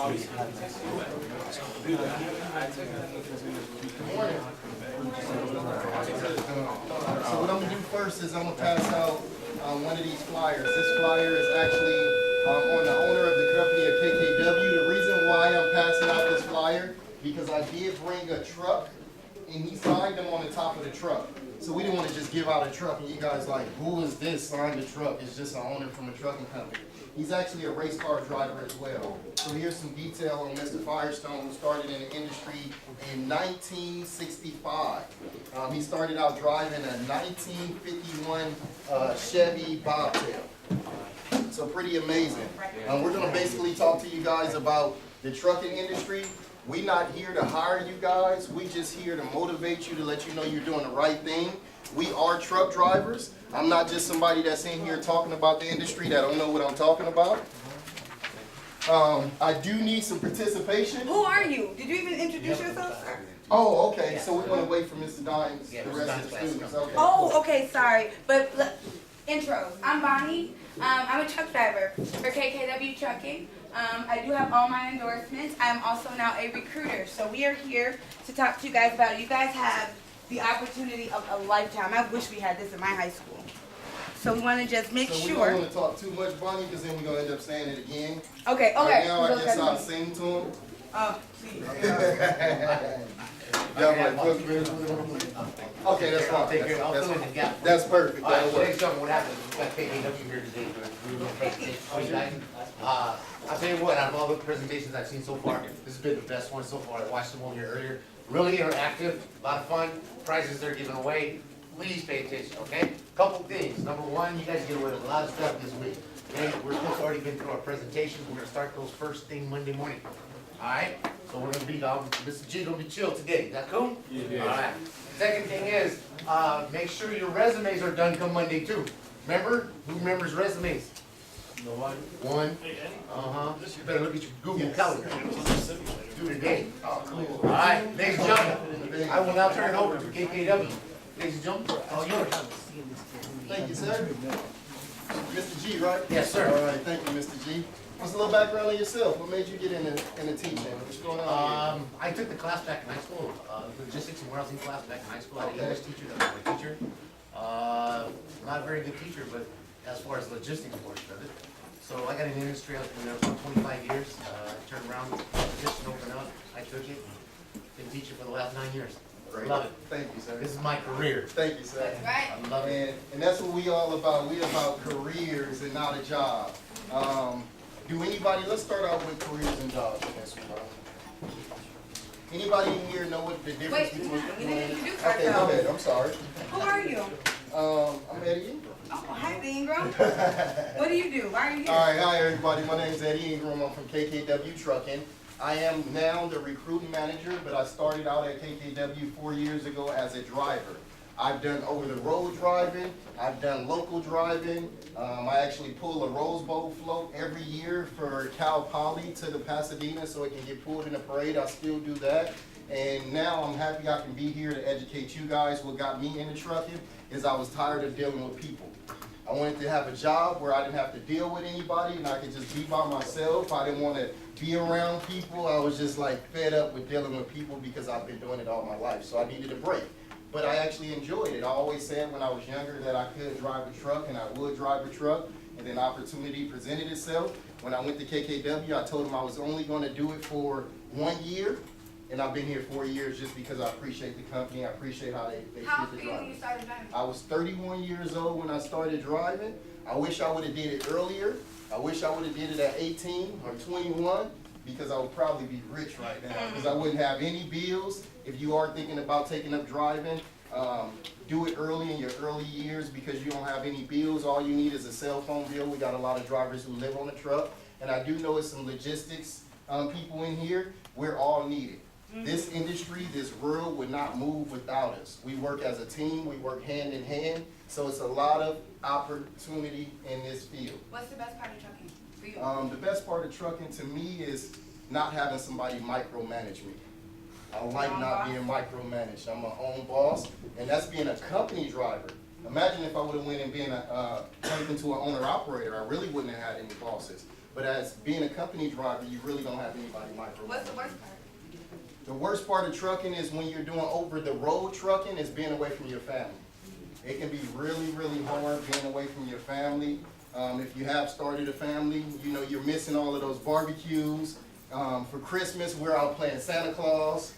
So what I'm gonna do first is I'm gonna pass out one of these flyers. This flyer is actually on the owner of the company at KKW. The reason why I'm passing out this flyer, because I did bring a truck and he signed them on the top of the truck. So we didn't want to just give out a truck and you guys like, who is this signed the truck? It's just an owner from a trucking company. He's actually a race car driver as well. So here's some detail on Mr. Firestone, who started in the industry in 1965. He started out driving a 1951 Chevy Bobtail. So pretty amazing. We're gonna basically talk to you guys about the trucking industry. We're not here to hire you guys. We just here to motivate you, to let you know you're doing the right thing. We are truck drivers. I'm not just somebody that's in here talking about the industry that don't know what I'm talking about. I do need some participation. Who are you? Did you even introduce yourself, sir? Oh, okay. So we're going to wait for Mr. Dines, the rest of the students. Okay. Oh, okay, sorry. But intros. I'm Bonnie. I'm a truck driver for KKW Trucking. I do have all my endorsements. I'm also now a recruiter. So we are here to talk to you guys about it. You guys have the opportunity of a lifetime. I wish we had this in my high school. So we want to just make So we sure. don't want to talk too much, Bonnie, because then we're going to end up saying it again. Okay, okay. Right now, I guess I'll sing to him. Oh, please. Okay, that's fine. That's perfect. All right, That'll so work. next up, what happens, we've got KKW here today for a presentation for you guys. I'll tell you what, out of all the presentations I've seen so far, this has been the best one so far. I watched them over here earlier. Really interactive, a lot of fun, prizes they're giving away. Please pay attention, okay? Couple things. Number one, you guys get away with a lot of stuff this week. Okay, we're supposed to already been through our presentations. We're gonna start those first thing Monday morning. All right? So we're gonna be, Mr. G gonna be chill today. Is that cool? Yeah. All right. Second thing is, make sure your resumes are done come Monday too. Remember? Who remembers resumes? No one. One. Uh-huh. You better look at your Google Calendar. Do it again. Oh, cool. All right, ladies and gentlemen, I will now turn it over to KKW. Ladies and gentlemen, all yours. Thank you, sir. Mr. G, right? Yes, sir. All right, thank you, Mr. G. What's a little background on yourself? What made you get into teaching? What's going on I took the class back in high school, logistics and warehousing class back in high school. I had an English teacher that was my teacher. Not a very good teacher, but as far as logistics portion of it. So I got in the industry, I was in there for 25 years. Turned around, position opened up, I took it. Been teaching for the last 9 years. Great. Love it. Thank you, sir. This is my career. Thank you, sir. That's right. I love it. And that's what we all about. We about careers and not a job. Do anybody, let's start out with careers and jobs. Anybody in here know what the difference Wait, between? we didn't introduce Okay, go ourselves. ahead, I'm sorry. Who are you? I'm Eddie Ingram. Oh, hi, Ingram. What do you do? Why are you here? All right, hi everybody. My name is Eddie Ingram. I'm from KKW Trucking. I am now the recruiting manager, but I started out at KKW 4 years ago as a driver. I've done over-the-road driving. I've done local driving. I actually pull a Rose Bowl float every year for Cal Poly to the Pasadena so it can get pulled in a parade. I still do that. And now I'm happy I can be here to educate you guys. What got me into trucking is I was tired of dealing with people. I wanted to have a job where I didn't have to deal with anybody and I could just be by myself. I didn't want to be around people. I was just like fed up with dealing with people because I've been doing it all my life. So I needed a break. But I actually enjoyed it. I always said when I was younger that I could drive a truck and I would drive a truck. And then opportunity presented itself. When I went to KKW, I told them I was only going to do it for 1 year. And I've been here 4 years just because I appreciate the company. I appreciate how they How treat old the were you when drivers. you started driving? I was 31 years old when I started driving. I wish I would have did it earlier. I wish I would have did it at 18 or 21 because I would probably be rich right now because I wouldn't have any bills. If you are thinking about taking up driving, do it early in your early years because you don't have any bills. All you need is a cell phone bill. We got a lot of drivers who live on a truck. And I do know it's some logistics people in here. We're all needed. This industry, this world would not move without us. We work as a team, we work hand in hand, so it's a lot of opportunity in this field. What's the best part of trucking for you? The best part of trucking to me is not having somebody micromanage me. I like not being micromanaged. I'm my own boss, and that's being a company driver. Imagine if I would have went and been turned into an owner-operator. I really wouldn't have had any bosses. But as being a company driver, you really don't have anybody micromanaging. What's the worst part? The worst part of trucking is when you're doing over-the-road trucking is being away from your family. It can be really, really hard being away from your family. If you have started a family, you know, you're missing all of those barbecues. For Christmas, we're out playing Santa Claus.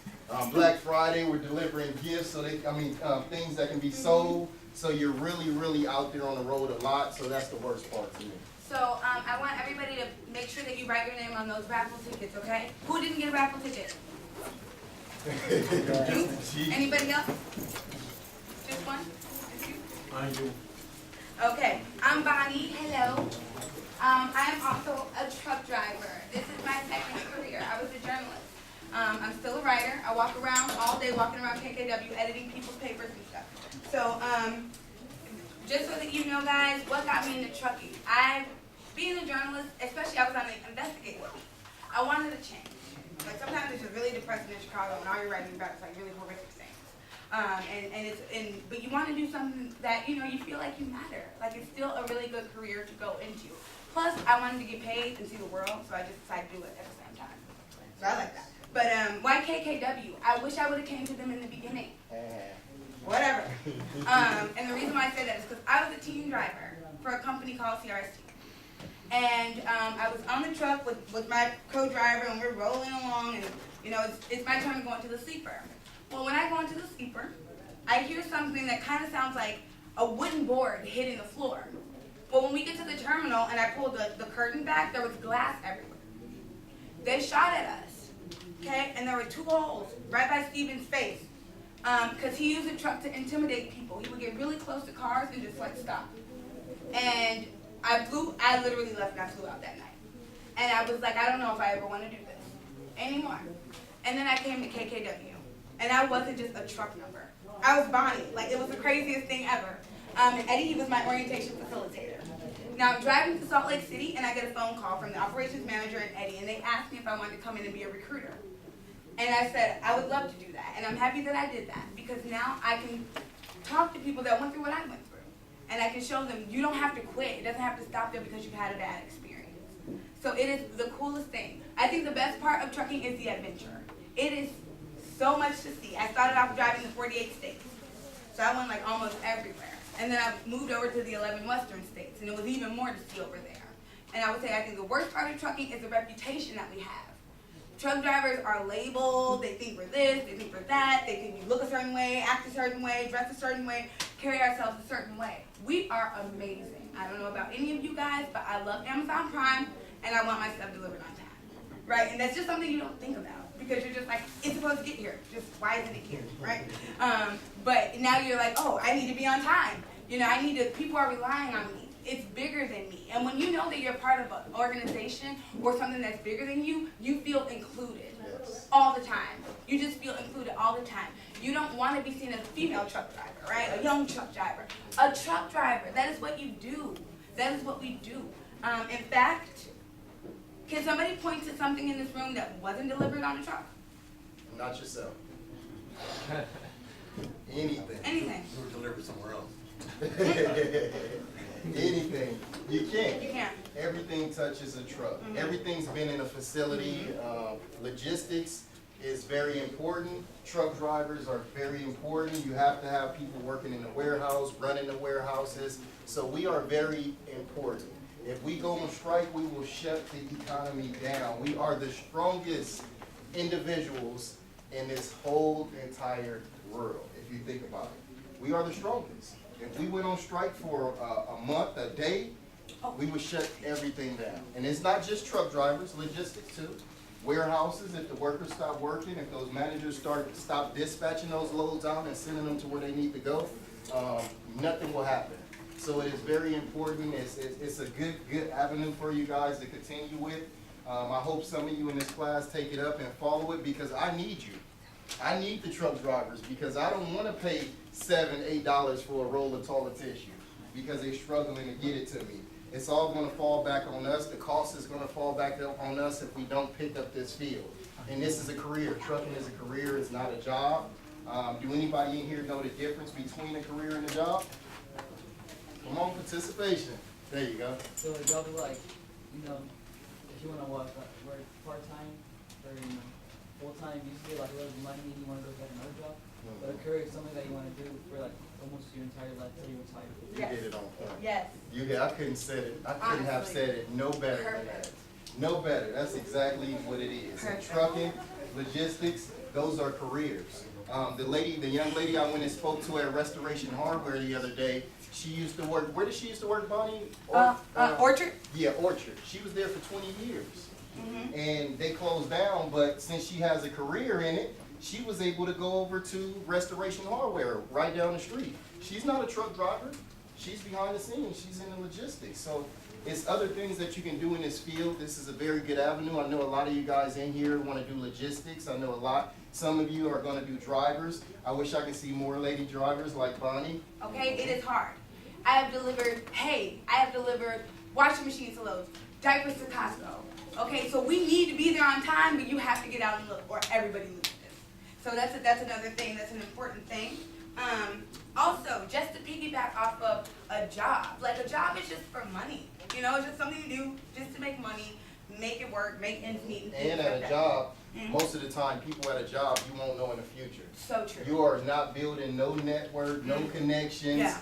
Black Friday, we're delivering gifts, so things that can be sold. So you're really, really out there on the road a lot, so that's the worst part to me. So I want everybody to make sure that you write your name on those raffle tickets, okay? Who didn't get a raffle ticket? You? Anybody else? Just one? Just you? I do. Okay, I'm Bonnie. Hello. I am also a truck driver. This is my second career. I was a journalist. I'm still a writer. I walk around all day, walking around KKW, editing people's papers and stuff. So, just so that you know, guys, what got me into trucking? Being a journalist, especially I was on the investigative team, I wanted to change. Like sometimes it's just really depressing in Chicago, and all you're writing about is like really horrific things. But you want to do something that you feel like you matter. Like it's still a really good career to go into. Plus, I wanted to get paid and see the world, so I just decided to do it at the same time. So I like that. But why KKW? I wish I would have came to them in the beginning. Whatever. And the reason why I say that is because I was a team driver for a company called CRST. And I was on the truck with my co-driver, and we're rolling along, and it's my turn to go into the sleeper. Well, when I go into the sleeper, I hear something that kind of sounds like a wooden board hitting the floor. Well, when we get to the terminal and I pulled the curtain back, there was glass everywhere. They shot at us, okay? And there were 2 holes right by Steven's face, because he used the truck to intimidate people. He would get really close to cars and just like stop. And I literally left and I flew out that night. And I was like, I don't know if I ever want to do this anymore. And then I came to KKW. And I wasn't just a truck number. I was Bonnie. Like, it was the craziest thing ever. And Eddie, he was my orientation facilitator. Now, I'm driving to Salt Lake City, and I get a phone call from the operations manager and Eddie, and they asked me if I wanted to come in and be a recruiter. And I said, I would love to do that. And I'm happy that I did that, because now I can talk to people that went through what I went through. And I can show them you don't have to quit. It doesn't have to stop there because you've had a bad experience. So it is the coolest thing. I think the best part of trucking is the adventure. It is so much to see. I started off driving the 48 states. So I went like almost everywhere. And then I moved over to the 11 western states, and it was even more to see over there. And I would say I think the worst part of trucking is the reputation that we have. Truck drivers are labeled, they think we're this, they think we're that, they think we look a certain way, act a certain way, dress a certain way, carry ourselves a certain way. We are amazing. I don't know about any of you guys, but I love Amazon Prime, and I want my stuff delivered on time. Right? And that's just something you don't think about, because you're just like, it's supposed to get here, just why isn't it here, right? But now you're like, oh, I need to be on time. People are relying on me. It's bigger than me. And when you know that you're part of an organization or something that's bigger than you, you feel included all the time. You just feel included all the time. You don't want to be seen as a female truck driver, right? A young truck driver. A truck driver, that is what you do. That is what we do. In fact, can somebody point to something in this room that wasn't delivered on a truck? Not yourself. Anything. Anything. We were delivered somewhere else. Anything. You can't. You can't. Everything touches a truck. Mm-hmm. Everything's been in a facility. Logistics is very important. Truck drivers are very important. You have to have people working in the warehouse, running the warehouses. So we are very important. If we go on strike, we will shut the economy down. We are the strongest individuals in this whole entire world, if you think about it. We are the strongest. If we went on strike for a month, a day, we would shut everything down. And it's not just truck drivers, logistics too. Warehouses, if the workers stop working, if those managers stop dispatching those loads out and sending them to where they need to go, nothing will happen. So it is very important. It's a good avenue for you guys to continue with. I hope some of you in this class take it up and follow it, because I need you. I need the truck drivers, because I don't want to pay $7, $8 for a roll of toilet tissue because they're struggling to get it to me. It's all going to fall back on us. The cost is going to fall back on us if we don't pick up this field. And this is a career. Trucking is a career. It's not a job. Do anybody in here know the difference between a career and a job? Come on, participation. There you go. So y'all do like, if you want to work part-time or full-time, you just get like a little money and you want to go get another job. But a career is something that you want to do for like almost your entire life till you retire. You did it on point. Yes. I couldn't have said it no better than that. No better. That's exactly what it is. Perfect. Trucking, logistics, those are careers. The young lady I went and spoke to at Restoration Hardware the other day, she used to work, where did she used to work, Bonnie? Orchard? Yeah, Orchard. She was there for 20 years. Mm-hmm. And they closed down, but since she has a career in it, she was able to go over to Restoration Hardware right down the street. She's not a truck driver. She's behind the scenes. She's in the logistics. So it's other things that you can do in this field. This is a very good avenue. I know a lot of you guys in here want to do logistics. I know a lot. Some of you are going to do drivers. I wish I could see more lady drivers like Bonnie. Okay, it is hard. I have delivered hay. I have delivered washing machines to Lowe's, diapers to Costco. Okay, so we need to be there on time, but you have to get out and look, or everybody loses. So that's another thing. That's an important thing. Also, just to piggyback off of a job. Like a job is just for money. You know, it's just something you do just to make money, make it work, make ends meet. And at a job, most of the time, people at a job, you won't know in the future. So true. You are not building no network, no connections. Yeah.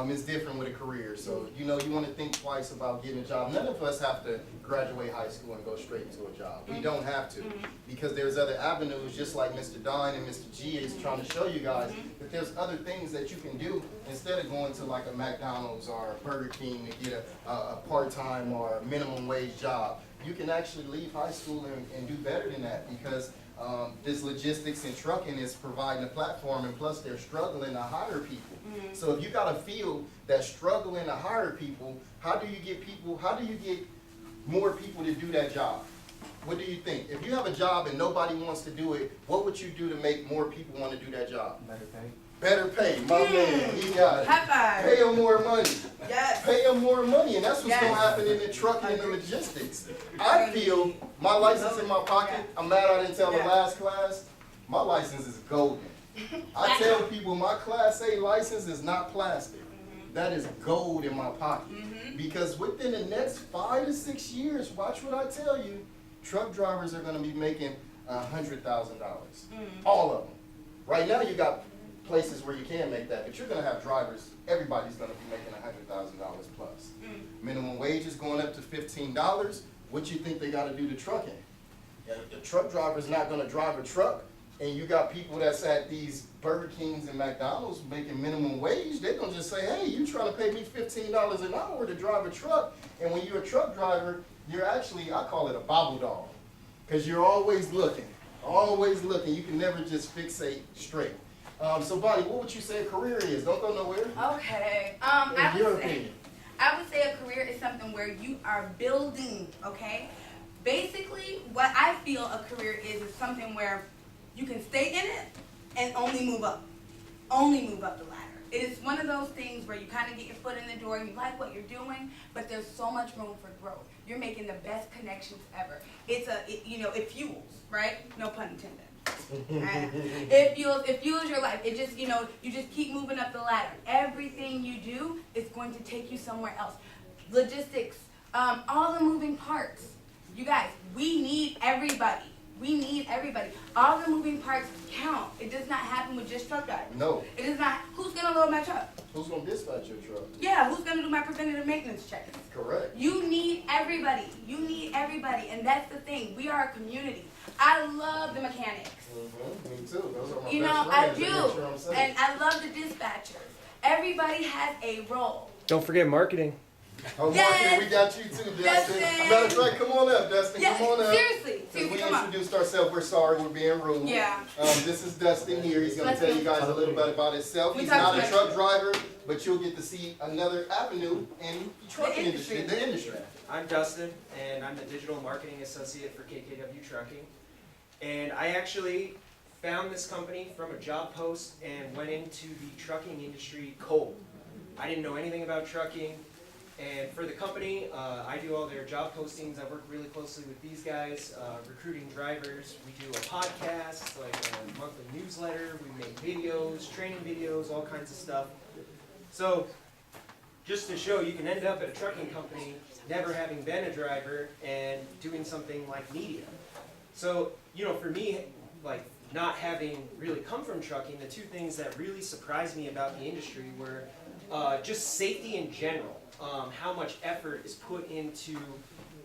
It's different with a career. So, you want to think twice about getting a job. None of us have to graduate high school and go straight into a job. We don't have to, because there's other avenues, just like Mr. Dine and Mr. G is trying to show you guys, that there's other things that you can do instead of going to like a McDonald's or a Burger King to get a part-time or a minimum wage job. You can actually leave high school and do better than that, because this logistics and trucking is providing a platform, and plus they're struggling to hire people. So if you got a field that's struggling to hire people, how do you get more people to do that job? What do you think? If you have a job and nobody wants to do it, what would you do to make more people want to do that job? Better pay. Better pay. My man, he got it. High five. Pay them more money. Yes. Pay them more money, and that's what's Yes. going to happen in the trucking and the logistics. I feel my license in my pocket, I'm mad I didn't tell the last class, my license is golden. I tell people my Class A license is not plastic. That is gold in my pocket. Because within the next 5 to 6 years, watch what I tell you, truck drivers are going to be making $100,000. All of them. Right now you got places where you can make that, but you're going to have drivers, everybody's going to be making $100,000 plus. Minimum wage is going up to $15. What you think they got to do to trucking? The truck driver's not going to drive a truck, and you got people that's at these Burger Kings and McDonald's making minimum wage, they're going to just say, hey, you trying to pay me $15 an hour to drive a truck, and when you're a truck driver, you're actually, I call it a bobble dog, because you're always looking, you can never just fixate straight. So Bonnie, what would you say a career is? Don't go nowhere. Okay. In your opinion. I would say a career is something where you are building, okay? Basically, what I feel a career is something where you can stay in it and only move up the ladder. It is one of those things where you kind of get your foot in the door and you like what you're doing, but there's so much room for growth. You're making the best connections ever. It fuels, right? No pun intended. It fuels your life. It just, you just keep moving up the ladder. Everything you do is going to take you somewhere else. Logistics, all the moving parts. You guys, we need everybody. All the moving parts count. It does not happen with just truck drivers. No. It is not. Who's gonna load my truck? Who's going to dispatch your truck? Yeah, who's gonna do my preventative maintenance checks? Correct. You need everybody, and that's the thing. We are a community. I love the mechanics. Me too. Those are my You best know, I friends. They make sure I'm do, safe. and I love the dispatchers. Everybody has a role. Don't forget marketing. Oh, Yes. Martin, we got you too, Dustin. Dustin. Matter of fact, come on up, Dustin. Yeah, Come on up. seriously, Since we come on. introduced ourselves, we're sorry we're being rude. Yeah. This is Dustin here. He's going to Let's tell go. you guys a little bit about himself. We He's talked not a about truck it. driver, but you'll get to see another avenue in the trucking industry, the industry. I'm Dustin, and I'm the Digital Marketing Associate for KKW Trucking. And I actually found this company from a job post and went into the trucking industry cold. I didn't know anything about trucking. And for the company, I do all their job postings. I work really closely with these guys, recruiting drivers. We do a podcast, like a monthly newsletter. We make videos, training videos, all kinds of stuff. So just to show you can end up at a trucking company never having been a driver and doing something like media. So, you know, for me, like not having really come from trucking, the two things that really surprised me about the industry were just safety in general. How much effort is put into,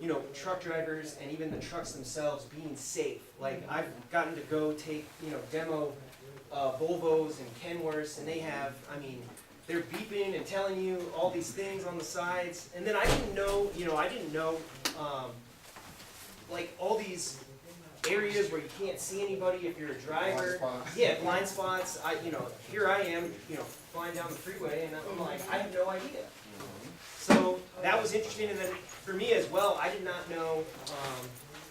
you know, truck drivers and even the trucks themselves being safe. Like I've gotten to go take, you know, demo Volvos and Kenworths, and they have, I mean, they're beeping and telling you all these things on the sides. And then I didn't know, you know, like all these areas where you can't see anybody if you're a driver. Blind spots. Yeah, blind spots. You know, here I am, you know, flying down the freeway, and I'm like, I have no idea. So that was interesting, and then for me as well, I did not know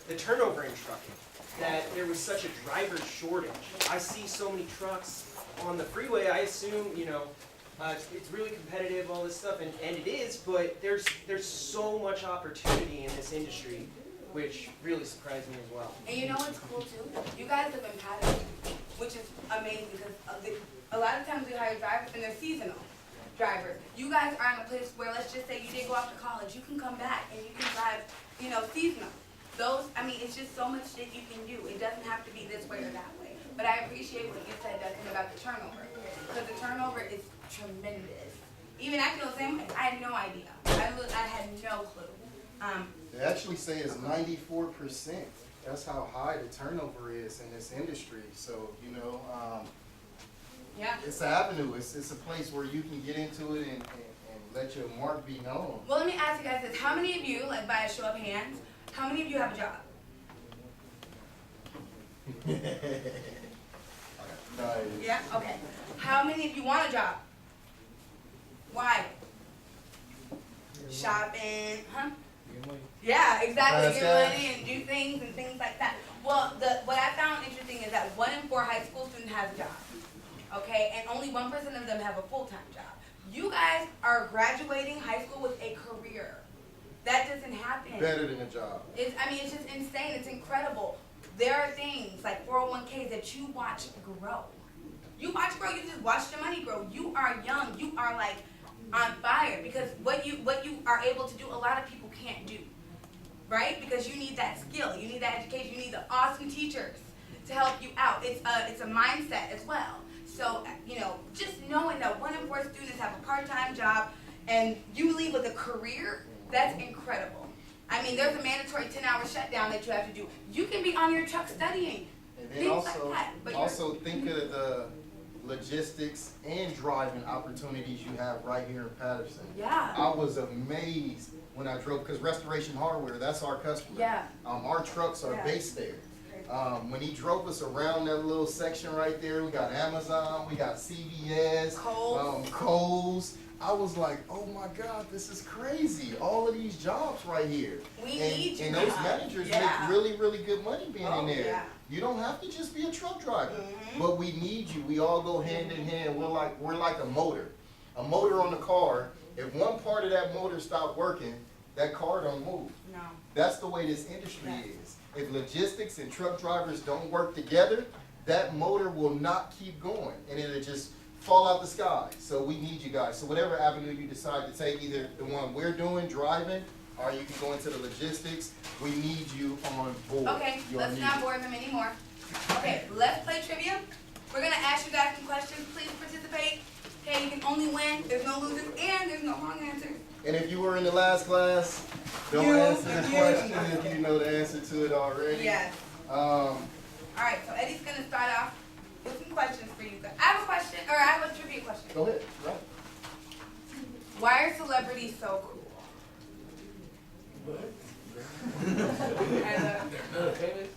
the turnover in trucking, that there was such a driver shortage. I see so many trucks on the freeway, I assume, you know, it's really competitive, all this stuff, and it is, but there's so much opportunity in this industry, which really surprised me as well. And you know what's cool too? You guys live in Patterson, which is amazing because a lot of times we hire drivers and they're seasonal drivers. You guys are in a place where, let's just say you did go off to college, you can come back and you can drive, you know, seasonal. Those, I mean, it's just so much that you can do. It doesn't have to be this way or that way. But I appreciate what you said, Dustin, about the turnover. Because the turnover is tremendous. Even I feel the same way. I had no idea. I had no clue. They actually say it's 94%. That's how high the turnover is in this industry. So, you know, Yeah. it's an avenue. It's a place where you can get into it and let your mark be known. Well, let me ask you guys this. How many of you, like by a show of hands, how many of you have a job? Nice. Yeah? Okay. How many of you want a job? Why? Shopping, huh? Yeah, exactly. Get money and do things like that. Well, what I found interesting is that 1 in 4 high school students has a job. Okay, and only 1% of them have a full-time job. You guys are graduating high school with a career. That doesn't happen. Better than a job. I mean, it's just insane. It's incredible. There are things like 401ks that you watch grow. You watch grow. You just watch the money grow. You are young. You are like on fire because what you are able to do, a lot of people can't do, right? Because you need that skill. You need that education. You need the awesome teachers to help you out. It's a mindset as well. So, you know, just knowing that 1 in 4 students have a part-time job and you leave with a career, that's incredible. I mean, there's a mandatory 10-hour shutdown that you have to do. You can be on your truck studying. And then Things also, like that. But also think of the logistics and driving opportunities you have right here in Patterson. Yeah. I was amazed when I drove, because Restoration Hardware, that's our customer. Yeah. Our trucks are Yeah. based there. When he drove us around that little section right there, we got Amazon, we got CVS, Kohl's. I was like, oh my God, this is crazy. All of these jobs right here. We need you and those guys. managers Yeah. make really, really good money being Oh, in there. yeah. You don't have to just be a truck driver, Mhm. but we need you. We all go hand in hand. We're like a motor. A motor on the car. If one part of that motor stopped working, that car don't move. No. That's the way this industry Yeah. is. If logistics and truck drivers don't work together, that motor will not keep going, and it'll just fall out the sky. So we need you guys. So whatever avenue you decide to take, either the one we're doing, driving, or you can go into the logistics, we need you on board. Okay, You're let's not needed. bore them anymore. Okay, let's play trivia. We're gonna ask you guys some questions. Please participate. Okay, you can only win. There's no losers and there's no wrong answers. And if you were in the last class, don't answer the question if you know the answer to it already. Yes. All right, so Eddie's gonna start off with some questions for you guys. I have a question, or I have a trivia question. Go ahead. Right. Why are celebrities so cool? I love it.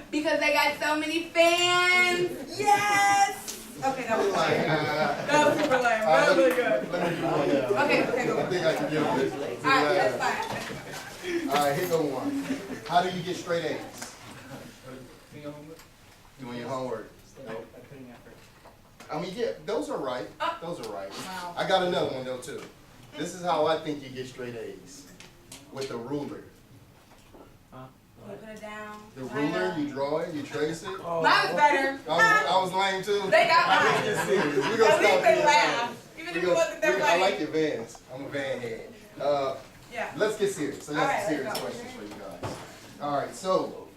Because they got so many fans. Yes. Okay, that was lame. That was super lame. That was really good. Let me do one now. Okay, go. I think I can get this. All right, that's fine. All right, here go one. How do you get straight A's? Doing your homework. Nope. I mean, yeah, those are right. Those are right. Wow. I got another one though too. This is how I think you get straight A's. With a ruler. You put it down. The line ruler, up. you draw it, you trace it. Mine's better. I was lame too. They got mine. We're gonna At least stop they here. laugh. Even if We it go- wasn't they're I funny. like your vans. I'm a van head. Yeah. Let's get serious. So All that's right, a serious let's go. question for you guys. All right, so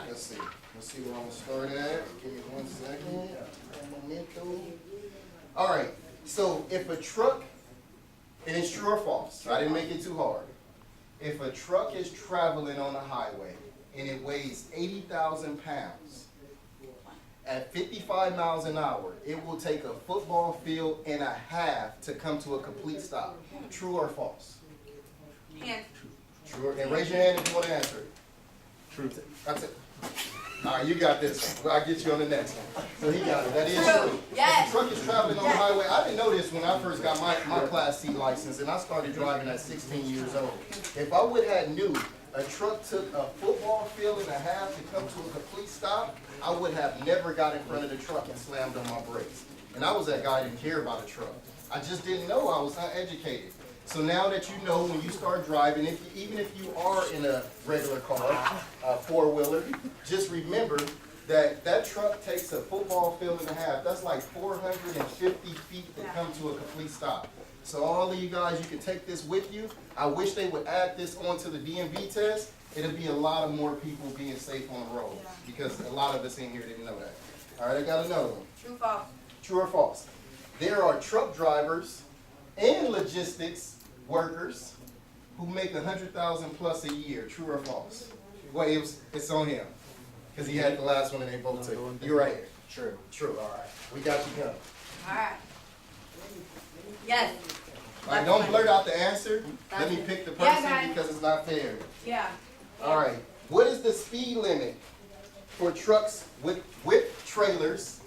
let's see. Let's see where I'm gonna start at. Give me 1 second. Momento. All right. So if a truck, and it's true or false, so I didn't make it too hard. If a truck is traveling on the highway and it weighs 80,000 pounds, at 55 miles an hour, it will take a football field and a half to come to a complete stop. True or false? Hands. True. And raise your hand if you want to answer it. True. That's it. All right, you got this one. I'll get you on the next one. So he got it. That is True. true. Yes. If the truck is traveling on the highway, I didn't know this when I first got my Class C license, and I started driving at 16 years old. If I would have knew a truck took a football field and a half to come to a complete stop, I would have never got in front of the truck and slammed on my brakes. And I was that guy that didn't care about a truck. I just didn't know. I was uneducated. So now that you know, when you start driving, even if you are in a regular car, a four-wheeler, just remember that that truck takes a football field and a half. That's like 450 feet to come to a complete stop. So all of you guys, you can take this with you. I wish they would add this onto the DMV test. It'll be a lot of more people being safe on the road, because a lot of us in here didn't know that. All right, I got another one. True, false. True or false? There are truck drivers and logistics workers who make 100,000 plus a year. True or false? Well, it's on him, because he had the last one and they both took it. You're right. True. True. All right. We got you covered. All right. Yes. All right, don't blurt out the answer. Let me pick the Yeah, person guys. because it's not fair. Yeah. All right. What is the speed limit for trucks with trailers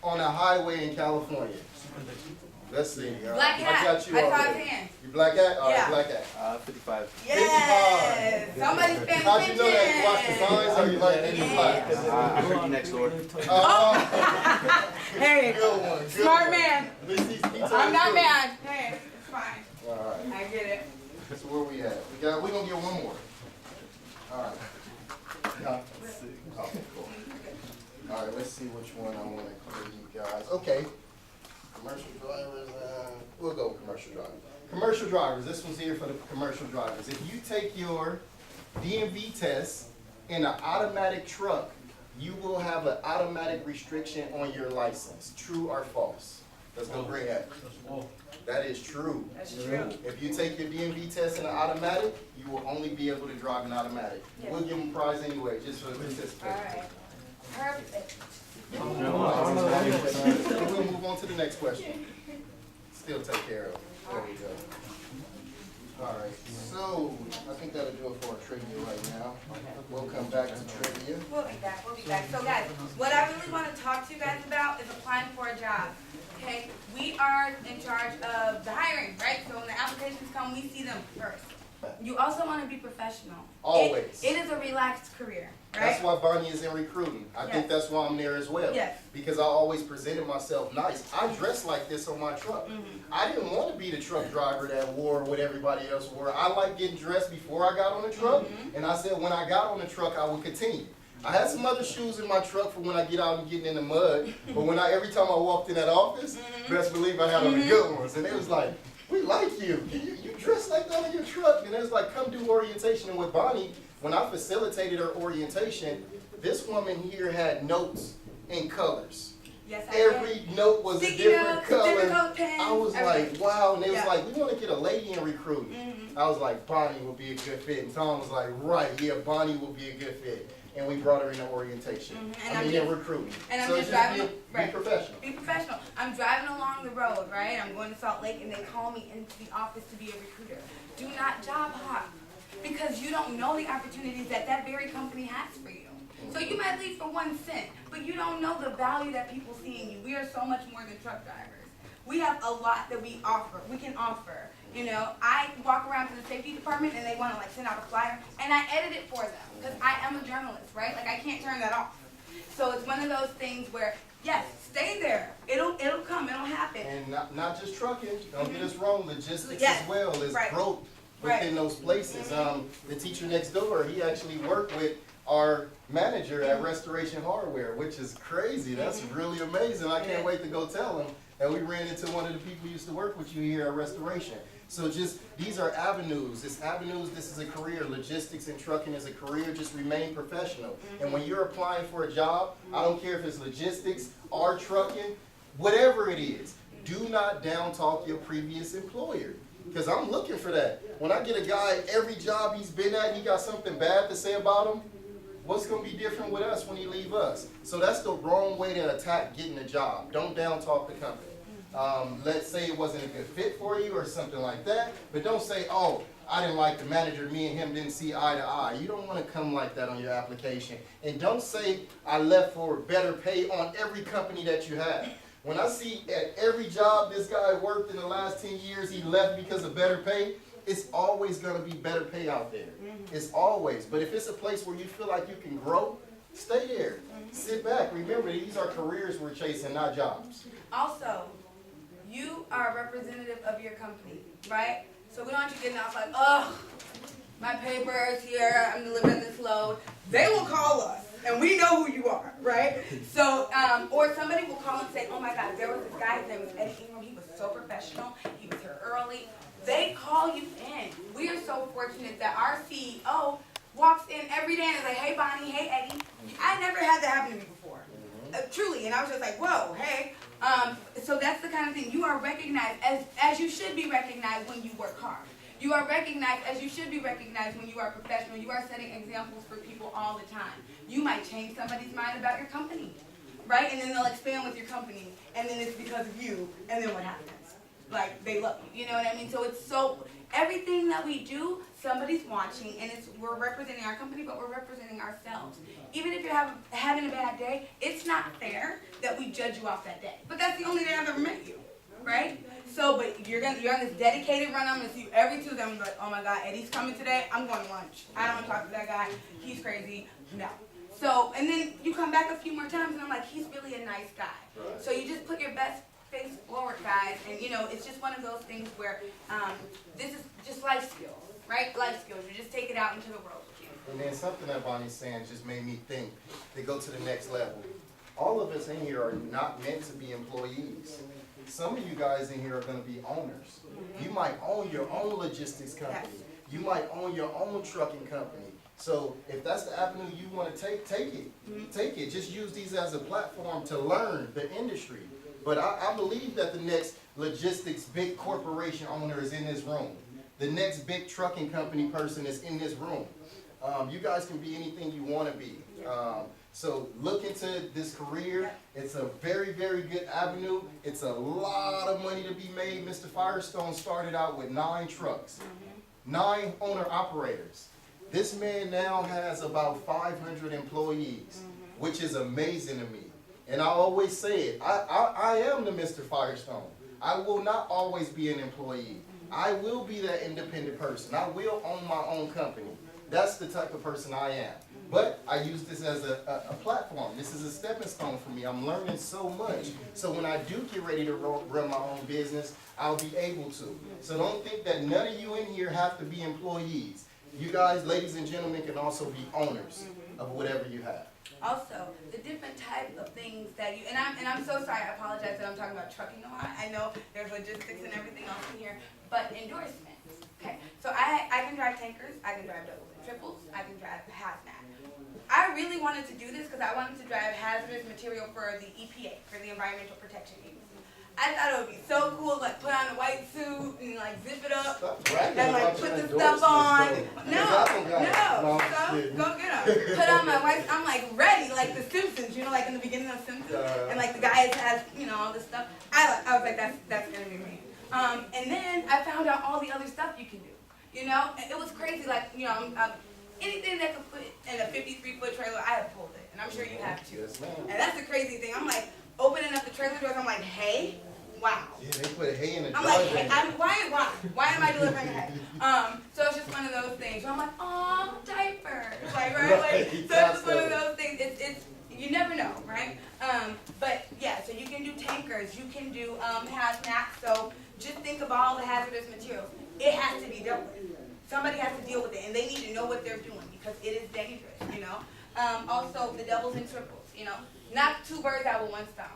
on a highway in California? Let's see. All right. Black I hat. got you I saw already. his hand. You black hat? All right, Yeah. black hat. 55. Yes. Somebody's paying How'd you know that? You watch the attention. signs or you like any flags? I heard you next door. Hey, Good one. Good smart one. man. At least he told I'm the not truth. mad. Hey, it's fine. All right. I get it. So where we at? We're gonna get one more. All right. Yeah. Okay, cool. All right, let's see which one I want to clear you guys. Okay. Commercial drivers, we'll go with commercial drivers. Commercial drivers, this one's here for the commercial drivers. If you take your DMV test in an automatic truck, you will have an automatic restriction on your license. True or false? Let's go green hat. That is true. That's true. If you take your DMV test in an automatic, you will only be able to drive an automatic. Yeah. We'll give them a prize anyway, just for All participating. right. Perfect. We'll move on to the next question. Still take care of it. There we go. All right, so I think that'll do it for our trivia right now. We'll come back to trivia. We'll be back. We'll be back. So guys, what I really want to talk to you guys about is applying for a job. Okay? We are in charge of the hiring, right? So when the applications come, we see them first. You also want to be professional. Always. It is a relaxed career, That's right? why Bonnie is in recruiting. I think Yes. that's why I'm there as well. Yes. Because I always presented myself nice. I dressed like this on my truck. I didn't want to be the truck driver that wore what everybody else wore. I like getting dressed before I got on the truck, and I said when I got on the truck, I would continue. I had some other shoes in my truck for when I get out and getting in the mud, but every time I walked in that office, best believe I had on the good ones, and they was like, "We like you. You dress like that in your truck." And it was like, "Come do orientation." And with Bonnie, when I facilitated her orientation, this woman here had notes in colors. Yes, I did. Every note was a Sticky different notes, color. different color pens, I was everything. like, wow. And they was Yeah. like, "We want to get a lady in recruiting." I was like, "Bonnie will be a good fit." And Tom was like, "Right, yeah, Bonnie will be a good fit." And we brought her in orientation. And I I'm mean, just- in recruiting. and I'm So just just driving- be right. professional. Be professional. I'm driving along the road, right? I'm going to Salt Lake and they call me into the office to be a recruiter. Do not job hop because you don't know the opportunities that that very company has for you. So you might leave for 1 cent, but you don't know the value that people see in you. We are so much more than truck drivers. We have a lot that we can offer. You know, I walk around to the safety department and they want to like send out a flyer and I edit it for them because I am a journalist, right? Like I can't turn that off. So it's one of those things where, yes, stay there. It'll come, it'll happen. And not just trucking, don't get us wrong, logistics Yes. as well is Right. growth within those places. The teacher next door, he actually worked with our manager at Restoration Hardware, which is crazy. That's really amazing. I can't wait to go tell him and we ran into one of the people who used to work with you here at Restoration. So just, these are avenues. This is a career. Logistics and trucking is a career. Just remain professional. And when you're applying for a job, I don't care if it's logistics or trucking, whatever it is, do not down talk your previous employer. Because I'm looking for that. When I get a guy, every job he's been at, he got something bad to say about him, what's going to be different with us when he leave us? So that's the wrong way to attack getting a job. Don't down talk the company. Let's say it wasn't a good fit for you or something like that, but don't say, oh, I didn't like the manager, me and him didn't see eye to eye. You don't want to come like that on your application. And don't say, I left for better pay on every company that you have. When I see at every job this guy worked in the last 10 years, he left because of better pay, it's always going to be better pay out there. It's always. But if it's a place where you feel like you can grow, stay there. Sit back. Remember, these are careers we're chasing, not jobs. Also, you are a representative of your company, right? So we don't want you getting off like, oh, my paper is here, I'm delivering this load. They will call us, and we know who you are, right? So, or somebody will call and say, oh my God, there was this guy, his name was Eddie Ingram, he was so professional, he was here early. They call you in. We are so fortunate that our CEO walks in every day and is like, hey Bonnie, hey Eddie. I never had that happen to me before, truly, and I was just like, whoa, hey. So that's the kind of thing. You are recognized as you should be recognized when you work hard. You are recognized as you should be recognized when you are professional. You are setting examples for people all the time. You might change somebody's mind about your company, right? And then they'll expand with your company, and then it's because of you, and then what happens? Like, they love you, you know what I mean? So it's so, everything that we do, somebody's watching, and we're representing our company, but we're representing ourselves. Even if you're having a bad day, it's not fair that we judge you off that day. But that's the only day I've ever met you, right? So, but you're on this dedicated run. I'm gonna see you every Tuesday. I'm like, oh my God, Eddie's coming today. I'm going to lunch. I don't want to talk to that guy. He's crazy. No. So, and then you come back a few more times, and I'm like, he's really a nice guy. Right. So you just put your best face forward, guys, and you know, it's just one of those things where this is just life skills, right? Life skills. You just take it out into the world with you. And then something that Bonnie's saying just made me think to go to the next level. All of us in here are not meant to be employees. Some of you guys in here are going to be owners. You might own your own logistics company. Yes. You might own your own trucking company. So if that's the avenue you want to take, take it. Take it. Just use these as a platform to learn the industry. But I believe that the next logistics big corporation owner is in this room. The next big trucking company person is in this room. You guys can be anything you want to be. So look into this career. It's a very, very good avenue. It's a lot of money to be made. Mr. Firestone started out with 9 trucks, 9 owner-operators. This man now has about 500 employees, which is amazing to me. And I always say it, I am the Mr. Firestone. I will not always be an employee. I will be that independent person. I will own my own company. That's the type of person I am. But I use this as a platform. This is a stepping stone for me. I'm learning so much. So when I do get ready to run my own business, I'll be able to. So don't think that none of you in here have to be employees. You guys, ladies and gentlemen, can also be owners of whatever you have. Also, the different type of things that you, and I'm so sorry, I apologize that I'm talking about trucking a lot. I know there's logistics and everything else in here, but endorsements. Okay, so I can drive tankers, I can drive doubles and triples, I can drive hazmat. I really wanted to do this because I wanted to drive hazardous material for the EPA, for the Environmental Protection Agency. I thought it would be so cool, like put on a white suit and like zip it up and like put the stuff on. No, so go get them. Put on my white, I'm like ready, like the Simpsons, you know, like in the beginning of Simpsons, and like the guy has, you know, all this stuff. I was like, that's gonna be me. And then I found out all the other stuff you can do. You know, it was crazy. Like, you know, anything that could put in a 53-foot trailer, I have pulled it, and I'm sure you have too. And that's the crazy thing. I'm like opening up the trailer doors. I'm like, hey. Wow. Yeah, they put hay in the I'm like, hey, why am I delivering hay? So it's just one of those things. So I'm like, oh, diapers, like, right? Like, so it's just one of those things. It's you never know, right? But yeah, so you can do tankers, you can do hazmat. So just think of all the hazardous materials. It has to be dealt with. Somebody has to deal with it, and they need to know what they're doing because it is dangerous, you know. Also, the doubles and triples, you know. Not 2 birds out with 1 stone.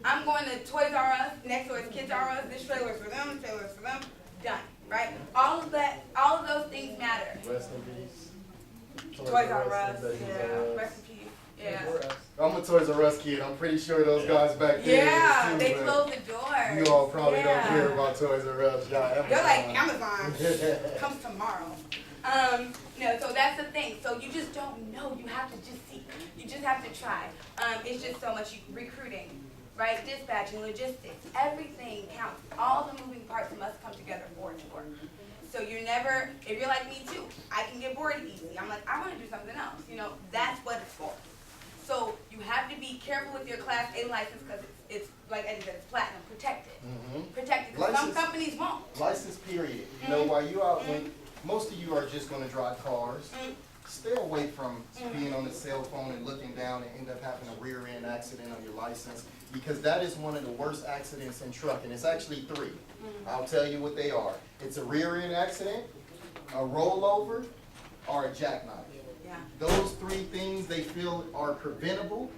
I'm going to Toys R Us, next door is Kids R Us, this trailer's for them, this trailer's for them, done, right? All of that, all of those things matter. Rest in peace. Toys R Us, yeah, rest in peace, yeah. I'm a Toys R Us kid. I'm pretty sure those guys back there. Yeah, too, they but closed the doors. You all probably don't Yeah. care about Toys R Us. Y'all Amazon. They're like Amazon comes tomorrow. No, so that's the thing. So you just don't know. You have to just see. You just have to try. It's just so much recruiting, right? Dispatching, logistics, everything counts. All the moving parts must come together for it to work. So you're never, if you're like me too, I can get bored easy. I'm like, I want to do something else. You know, that's what it's for. So you have to be careful with your Class A license because it's like Eddie said, it's platinum, protected. Protected. 'Cause some License- companies won't. License period. You know, while you out, when most of you are just going to drive cars, stay away from being on the cell phone and looking down and end up having a rear end accident on your license, because that is one of the worst accidents in trucking. It's actually three. I'll tell you what they are. It's a rear end accident, a rollover, or a jackknife. Yeah. Those three things they feel are preventable,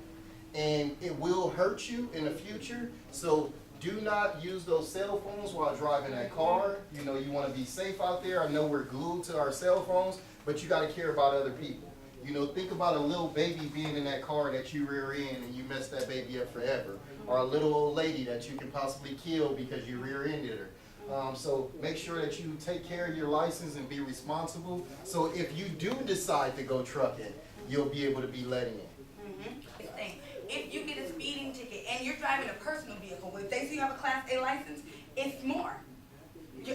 and it will hurt you in the future. So do not use those cell phones while driving that car. You know, you want to be safe out there. I know we're glued to our cell phones, but you got to care about other people. You know, think about a little baby being in that car that you rear end and you mess that baby up forever. Or a little old lady that you can possibly kill because you rear-ended her. So make sure that you take care of your license and be responsible. So if you do decide to go trucking, you'll be able to be let in. Thing. If you get a speeding ticket and you're driving a personal vehicle, if they see you have a Class A license, it's more.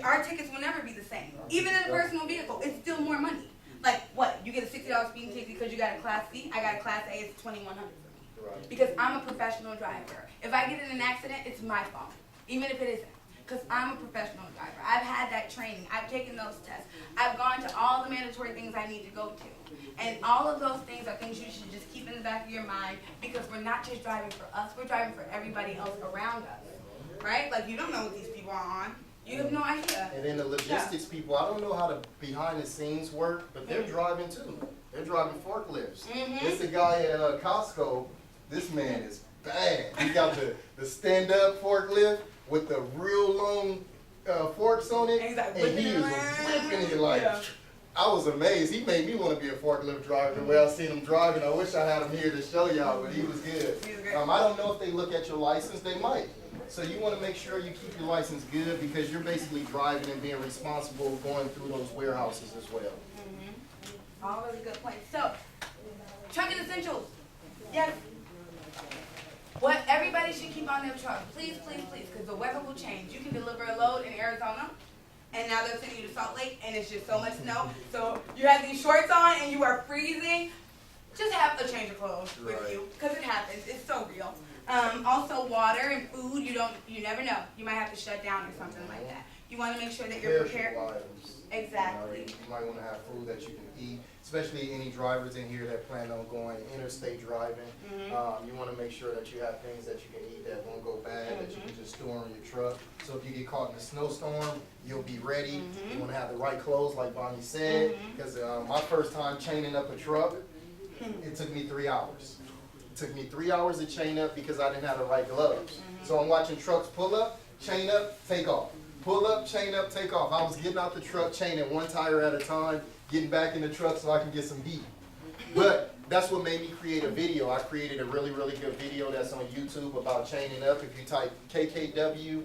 Our tickets will never be the same. Even in a personal vehicle, it's still more money. Like what? You get a $60 speeding ticket because you got a Class C. I got a Class A. It's $2,100 for me. Right. Because I'm a professional driver. If I get in an accident, it's my fault, even if it isn't. Because I'm a professional driver. I've had that training. I've taken those tests. I've gone to all the mandatory things I need to go to. And all of those things are things you should just keep in the back of your mind, because we're not just driving for us, we're driving for everybody else around us. Right? Like, you don't know what these people are on. You have no idea. And then the logistics people, I don't know how the behind the scenes work, but they're driving too. They're driving forklifts. It's a guy at Costco. This man is bad. He got the stand-up forklift with the real long forks on it, And he's like and he is whipping it like, I was amazed. He made me want to be a forklift driver the way I seen him driving. I wish I had him here to show y'all, but he was good. I don't know if they look at your license. They might. So you want to make sure you keep your license good, because you're basically driving and being responsible going through those warehouses as well. All really good points. So, trucking essentials. Yes. What everybody should keep on their truck. Please, please, please, because the weather will change. You can deliver a load in Arizona, and now they're sending you to Salt Lake, and it's just so much snow. So you have these shorts on, and you are freezing. Just have a change of clothes with you, because it happens. It's so real. Also, water and food. You never know. You might have to shut down or something like that. You want to make sure that you're prepared. Perishable items. Exactly. You might want to have food that you can eat, especially any drivers in here that plan on going interstate driving. You want to make sure that you have things that you can eat that won't go bad, that you can just store in your truck. So if you get caught in a snowstorm, you'll be ready. You want to have the right clothes, like Bonnie said, because my first time chaining up a truck, it took me 3 hours. It took me 3 hours to chain up because I didn't have the right gloves. So I'm watching trucks pull up, chain up, take off. Pull up, chain up, take off. I was getting out the truck, chaining one tire at a time, getting back in the truck so I can get some heat. But that's what made me create a video. I created a really, really good video that's on YouTube about chaining up. If you type KKW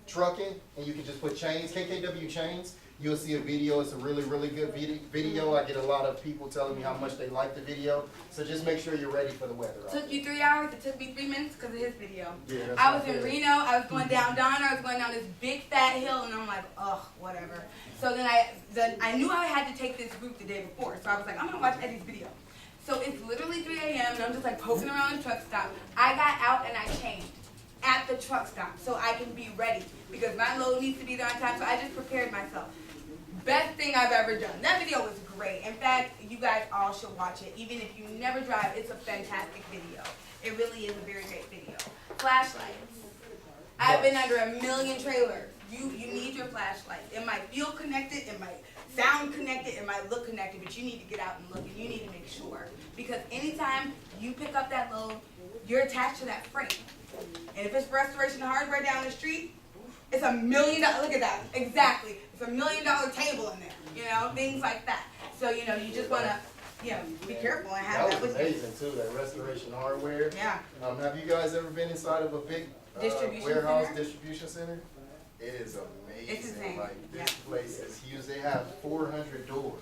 trucking, and you can just put chains, KKW chains, you'll see a video. It's a really, really good video. I get a lot of people telling me how much they like the video. So just make sure you're ready for the weather. Took you 3 hours. It took me 3 minutes because of his video. Yeah, that's I was not in bad. Reno. I was going down Donner. I was going down this big fat hill, and I'm like, ugh, whatever. So then I knew I had to take this route the day before. So I was like, I'm gonna watch Eddie's video. So it's literally 3 a.m. and I'm just like poking around the truck stop. I got out and I changed at the truck stop so I can be ready, because my load needs to be there on time. So I just prepared myself. Best thing I've ever done. That video was great. In fact, you guys all should watch it. Even if you never drive, it's a fantastic video. It really is a very great video. Flashlights. I've been under 1 million trailers. You need your flashlights. It might feel connected, it might sound connected, it might look connected, but you need to get out and look, and you need to make sure. Because anytime you pick up that load, you're attached to that frame. And if it's Restoration Hardware down the street, it's $1 million. Look at that. Exactly. It's $1 million table in there. You know, things like that. So, you know, you just want to, you know, be careful and have That that was with you. amazing too, that Restoration Hardware. Yeah. Have you guys ever been inside of a big Distribution warehouse center? distribution center? It is amazing. It's insane. Like this Yeah. place is huge. They have 400 doors.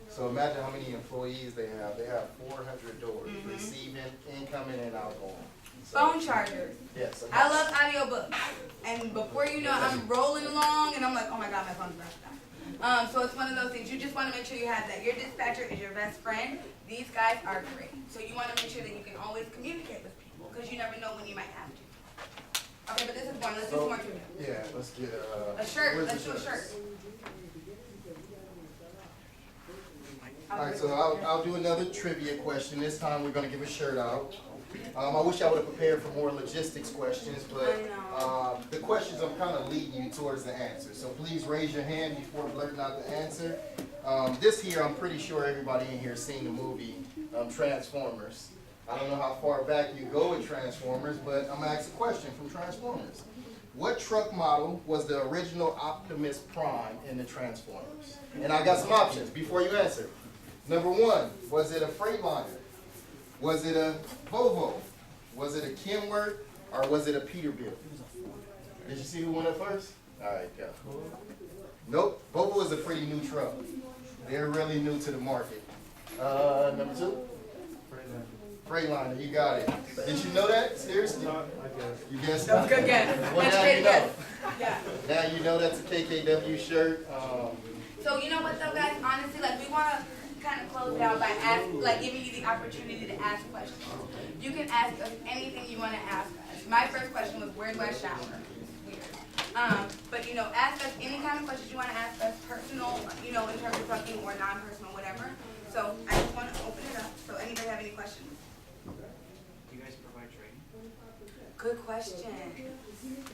So imagine how many employees they have. They have 400 doors, receiving, incoming, and outgoing. So, Phone chargers. yes. I love audiobooks. And before you know it, I'm rolling along and I'm like, oh my God, my phone's about to die. So it's one of those things. You just want to make sure you have that. Your dispatcher is your best friend. These guys are great. So you want to make sure that you can always communicate with people because you never know when you might have to. Okay, but this is one. Let's do some more trivia. Yeah, let's get A shirt. where's the Let's do a shirts? shirt. Alright, so I'll do another trivia question. This time we're gonna give a shirt out. I wish I would have prepared for more logistics questions, but the questions I'm kind of leading you towards the answer. So please raise your hand before blurting out the answer. This here, I'm pretty sure everybody in here has seen the movie Transformers. I don't know how far back you go with Transformers, but I'm gonna ask a question from Transformers. What truck model was the original Optimus Prime in the Transformers? And I got some options before you answer. Number one, was it a Freightliner? Was it a Volvo? Was it a Kenworth? Or was it a Peterbilt? Did you see who went up first? All right, go. Nope, Volvo is a pretty new truck. They're really new to the market. Number two? Freightliner, you got it. Did you know that? Seriously? You guessed That was a good guess. Well, now Educated you know. guess. Yeah. Now you know that's a KKW shirt. So you know what though, guys? Honestly, like we want to kind of close it out by giving you the opportunity to ask questions. You can ask us anything you want to ask us. My first question was, where do I shower? Weird. But you know, ask us any kind of questions you want to ask us, personal, you know, in terms of something or non-personal, whatever. So I just want to open it up. So anybody have any questions? Do you guys provide training? Good question.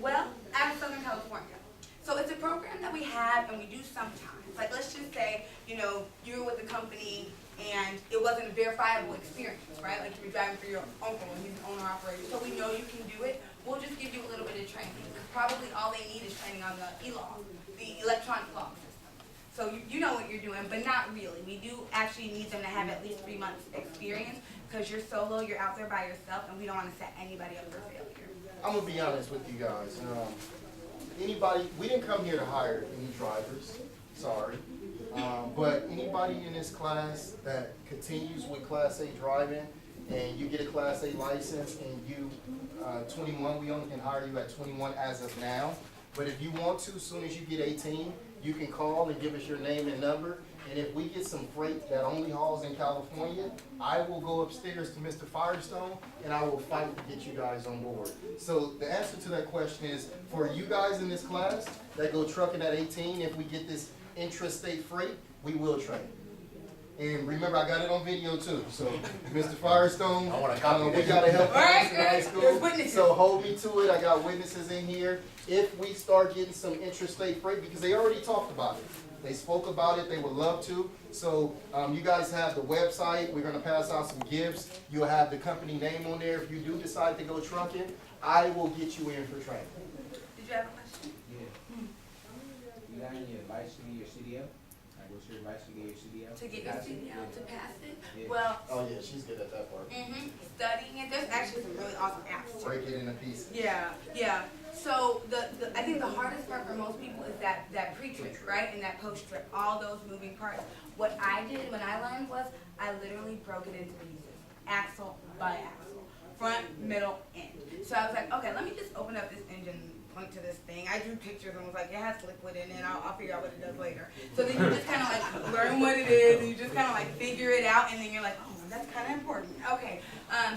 Well, out of Southern California. So it's a program that we have and we do sometimes. Like let's just say, you know, you're with a company and it wasn't a verifiable experience, right? Like you were driving for your uncle and he's an owner operator. So we know you can do it. We'll just give you a little bit of training. Probably all they need is training on the e-log, the electronic log system. So you know what you're doing, but not really. We do actually need them to have at least 3 months experience because you're solo, you're out there by yourself, and we don't want to set anybody up for failure. I'm gonna be honest with you guys. We didn't come here to hire any drivers, sorry. But anybody in this class that continues with Class A driving and you get a Class A license and you 21, we only can hire you at 21 as of now. But if you want to, as soon as you get 18, you can call and give us your name and number. And if we get some freight that only hauls in California, I will go upstairs to Mr. Firestone and I will fight to get you guys on board. So the answer to that question is, for you guys in this class that go trucking at 18, if we get this intrastate freight, we will train. And remember, I got it on video too. So, Mr. Firestone, I want to copy we that. gotta help All right, you in high there's school. witnesses. So hold me to it. I got witnesses in here. If we start getting some intrastate freight, because they already talked about it. They spoke about it. They would love to. So you guys have the website. We're gonna pass out some gifts. You'll have the company name on there. If you do decide to go trucking, I will get you in for training. Did you have a question? Yeah. You got any advice to get your CDL? Like, what's your advice to get your CDL? To get your CDL, to pass it? Yeah. Well, Oh yeah, she's good at that part. studying it. There's actually some really awesome apps. Break it into pieces. Yeah, yeah. So I think the hardest part for most people is that pre-trip, right? And that post-trip, all those moving parts. What I did when I learned was I literally broke it into pieces, axle by axle, front, middle, end. So I was like, okay, let me just open up this engine, point to this thing. I drew pictures and was like, it has liquid in it. I'll figure out what it does later. So then you just kind of like learn what it is, and you just kind of like figure it out, and then you're like, oh, that's kind of important. Okay,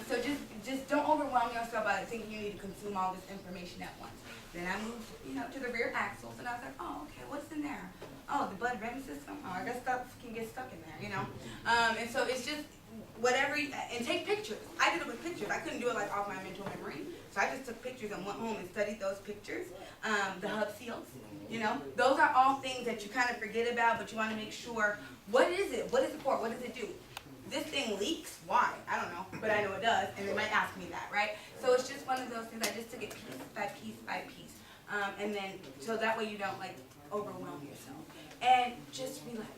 so just don't overwhelm yourself by thinking you need to consume all this information at once. Then I moved, to the rear axles, and I was like, oh, okay, what's in there? Oh, the blood rim system. Oh, I guess stuff can get stuck in there, And so it's just whatever, and take pictures. I did it with pictures. I couldn't do it like off my mental memory, so I just took pictures and went home and studied those pictures. The hub seals, those are all things that you kind of forget about, but you want to make sure, what is it? What is it for? What does it do? This thing leaks. Why? I don't know. but I know it does, and they might ask me that, right? So it's just one of those things. I just took it piece by piece by piece, and then so that way you don't like overwhelm yourself, and just relax.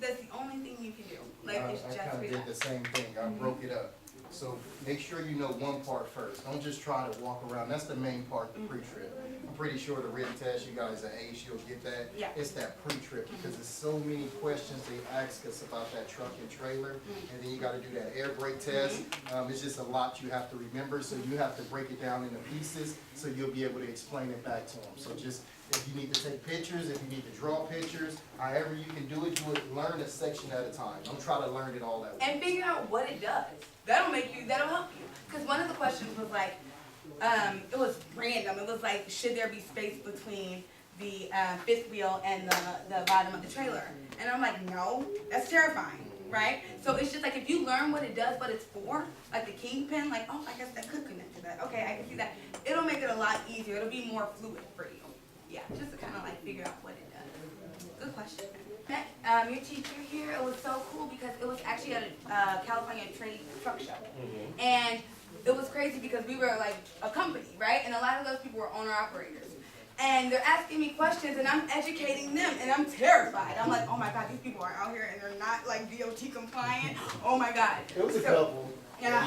That's the only thing you can do. Like it's I just kind of did relax. the same thing. I broke it up. So make sure you know one part first. Don't just try to walk around. That's the main part, the pre-trip. I'm pretty sure the written test, you guys are ace, you'll get that. Yeah. It's that pre-trip because there's so many questions they ask us about that truck and trailer. And then you gotta do that air brake test. It's just a lot you have to remember, so you have to break it down into pieces so you'll be able to explain it back to them. So just, if you need to take pictures, if you need to draw pictures, however you can do it, learn a section at a time. Don't try to learn it all at once. And figure out what it does. That'll help you. Because one of the questions was like, it was random. It was like, should there be space between the fifth wheel and the bottom of the trailer? And I'm like, no, that's terrifying, right? So it's just like, if you learn what it does, what it's for, like the kingpin, like, oh, I guess that could connect to that. Okay, I can see that. It'll make it a lot easier. It'll be more fluid for you. Yeah, just to kind of like figure out what it does. Good question. Your teacher here, it was so cool because it was actually at a California trade truck show. And it was crazy because we were like a company, right? And a lot of those people were owner-operators. And they're asking me questions and I'm educating them and I'm terrified. I'm like, oh my God, these people are out here and they're not like DOT compliant. Oh my God. It was a couple. Yeah.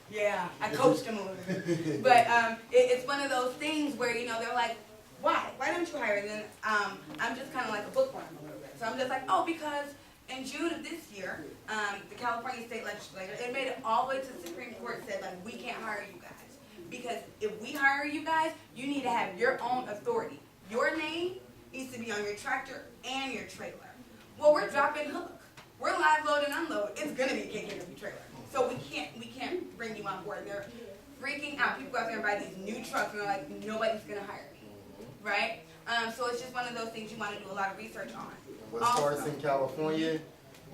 Yeah, I coached them a little bit. But it's one of those things where, you know, they're like, why? Why don't you hire? And then I'm just kind of like a bookworm a little bit. So I'm just like, oh, because in June of this year, the California state legislature, it made it all the way to the Supreme Court, said like, we can't hire you guys. Because if we hire you guys, you need to have your own authority. Your name needs to be on your tractor and your trailer. Well, we're dropping hook. We're live load and unload. It's gonna be a KKW trailer. So we can't bring you on board. They're freaking out. People go out there and buy these new trucks and they're like, nobody's gonna hire me. Right? So it's just one of those things you want to do a lot of research on. What starts in California,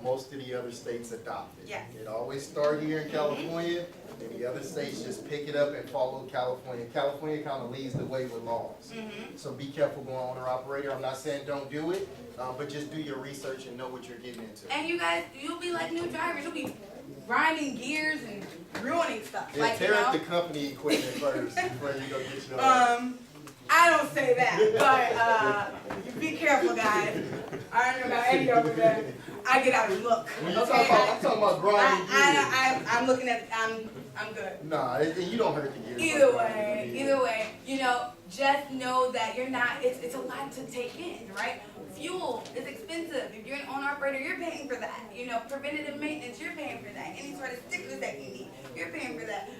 most of the other states adopt it. Yes. It always starts here in California, and the other states just pick it up and follow California. California kind of leads the way with laws. So be careful going owner-operator. I'm not saying don't do it, but just do your research and know what you're getting into. And you guys, you'll be like new drivers. You'll be grinding gears and ruining stuff. Yeah, like, tear up the company equipment first before you go get your I don't say that, but be careful, guys. I don't know about any of that. I get out and look. When you Okay, I'm talking about grinding gears. I'm looking at. I'm good. Nah, you don't hurt the gears. Either way, you know, just know that you're not. It's a lot to take in, right? Fuel is expensive. If you're an owner operator, you're paying for that. You know, preventative maintenance, you're paying for that. Any sort of stickers that you need, you're paying for that.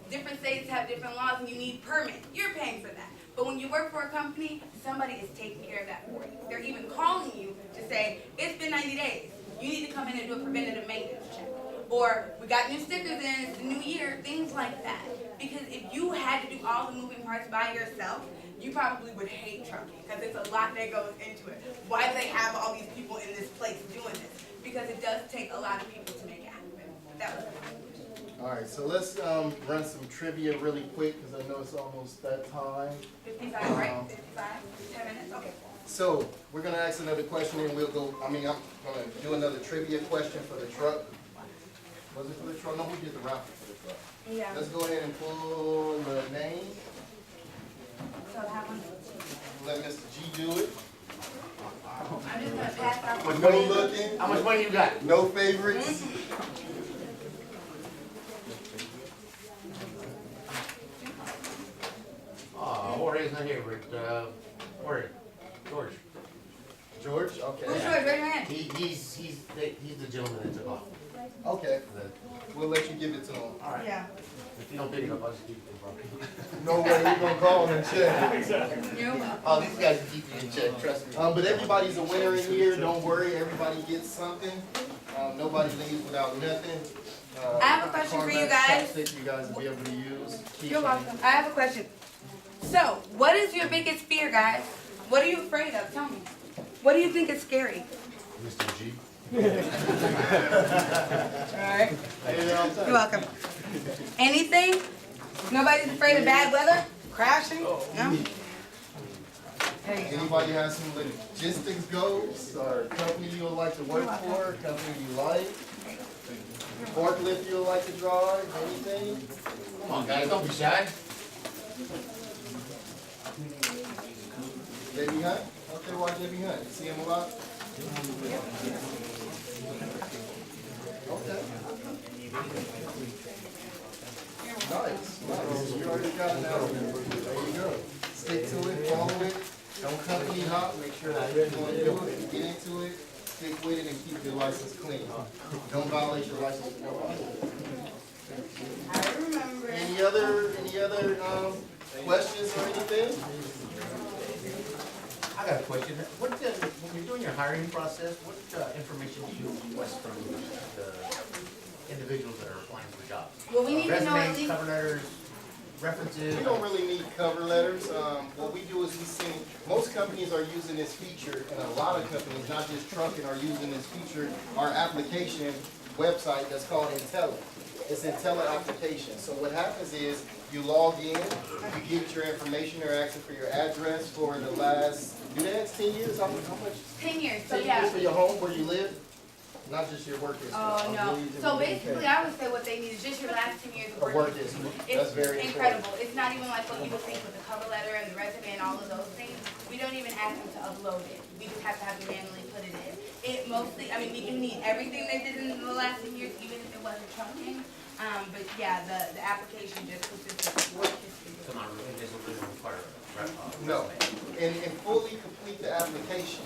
Different states have different laws, and you need permits. You're paying for that. But when you work for a company, somebody is taking care of that for you. They're even calling you to say, it's been 90 days. You need to come in and do a preventative maintenance check. Or, we got new stickers in, it's the new year, things like that. Because if you had to do all the moving parts by yourself, you probably would hate trucking because it's a lot that goes into it. Why do they have all these people in this place doing this? Because it does take a lot of people to make it happen. That was All right, so let's run some trivia really quick because I know it's almost that time. 55, right? 55? 10 minutes? Okay. So we're gonna ask another question and we'll go, I'm gonna do another trivia question for the truck. Was it for the truck? No, we did the raffle for the truck. Yeah. Let's go ahead and pull the name. So that one. Let Mr. G do it. I'm just gonna pass out. How much No money? looking, How much money you got? no favorites. Oh, Jorge's not here, but, Jorge, George. George, okay. Who's yours? Raise your hand. He's the gentleman that took off. Okay, The- we'll let you give it to him. All right. Yeah. If you don't pick it up, I'll just keep it, bro. No way, we're gonna call him and check. You're welcome. Oh, these guys keep you in check, trust me. But everybody's a winner in here, don't worry, everybody gets something. Nobody leaves without nothing. I have a question for you guys. Chopstick you guys will be able to use. You're welcome. I have a question. So, what is your biggest fear, guys? What are you afraid of? Tell me. What do you think is scary? Mr. G. Alright. You're welcome. Anything? Nobody's afraid of bad weather? Crashing? No? There you go. Anybody has some logistics goals or company you would like to work for, company you like? You're Forklift you would like to drive, anything? Come on, guys, don't be shy. JB Hunt? Okay, why JB Hunt? You see him a lot? Okay. Nice, nice. You already got it now. There you go. Stick to it, follow it. Don't company hop. Make sure that you're going to do it. Get into it. Stick with it and keep your license clean. Don't violate your license. I remember. Any other questions or anything? I got a question. What, when you're doing your hiring process, what information do you request from the individuals that are applying for jobs? Well, we need to know at Resumes, least. cover letters, references? We don't really need cover letters. What we do is we send, most companies are using this feature, and a lot of companies, not just trucking, are using this feature, our application website that's called Intella. It's Intella application. So what happens is, you log in, you give your information, they're asking for your address for the last, do they ask 10 years? How much? 10 years, so 10 yeah. years for your home, where you live? Not just your work history. Oh, no. Really, So really basically, care. I would say what they need is just your last 10 years of A work. work history. That's It's very incredible. important. It's not even like what you would think with the cover letter and the resume and all of those things. We don't even ask them to upload it. We just have to have them manually put it in. It mostly, I mean, we do need everything they did in the last 10 years, even if it wasn't trucking. But yeah, the application just consists of work history. So not really, it doesn't really require a No, and fully complete the application.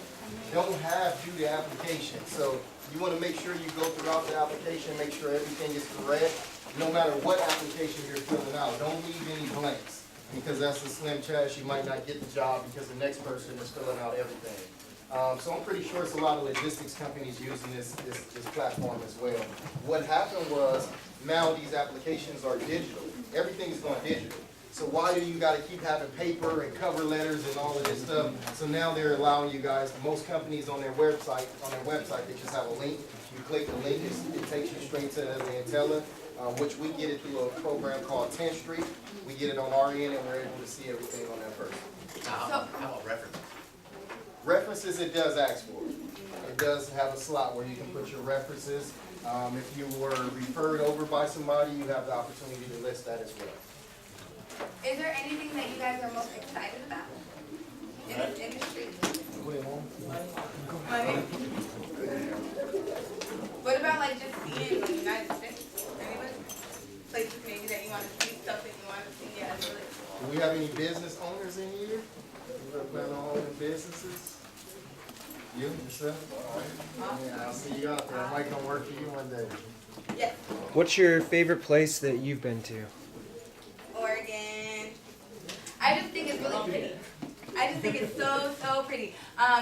Don't do the application. So you want to make sure you go throughout the application, make sure everything is correct. No matter what application you're filling out, don't leave any blanks, because that's a slim chance you might not get the job because the next person is filling out everything. So I'm pretty sure it's a lot of logistics companies using this platform as well. What happened was, now these applications are digital. Everything's going digital. So why do you gotta keep having paper and cover letters and all of this stuff? So now they're allowing you guys, most companies on their website, they just have a link. You click the link, it takes you straight to the Intella, which we get it through a program called 10th Street. We get it on our end and we're able to see everything on that person. Now, how about references? References, it does ask for. It does have a slot where you can put your references. If you were referred over by somebody, you have the opportunity to list that as well. Is there anything that you guys are most excited about in this industry? Money? What about like just being in the United States? Anybody? Places maybe that you want to see, stuff that you want to see? Yeah, that's really cool. Do we have any business owners in here? You plan on owning businesses? You, yourself? All right. Yeah, I'll see you out there. I might come work for you one day. Yes. What's your favorite place that you've been to? Oregon. I just think it's really pretty. I just think it's so pretty.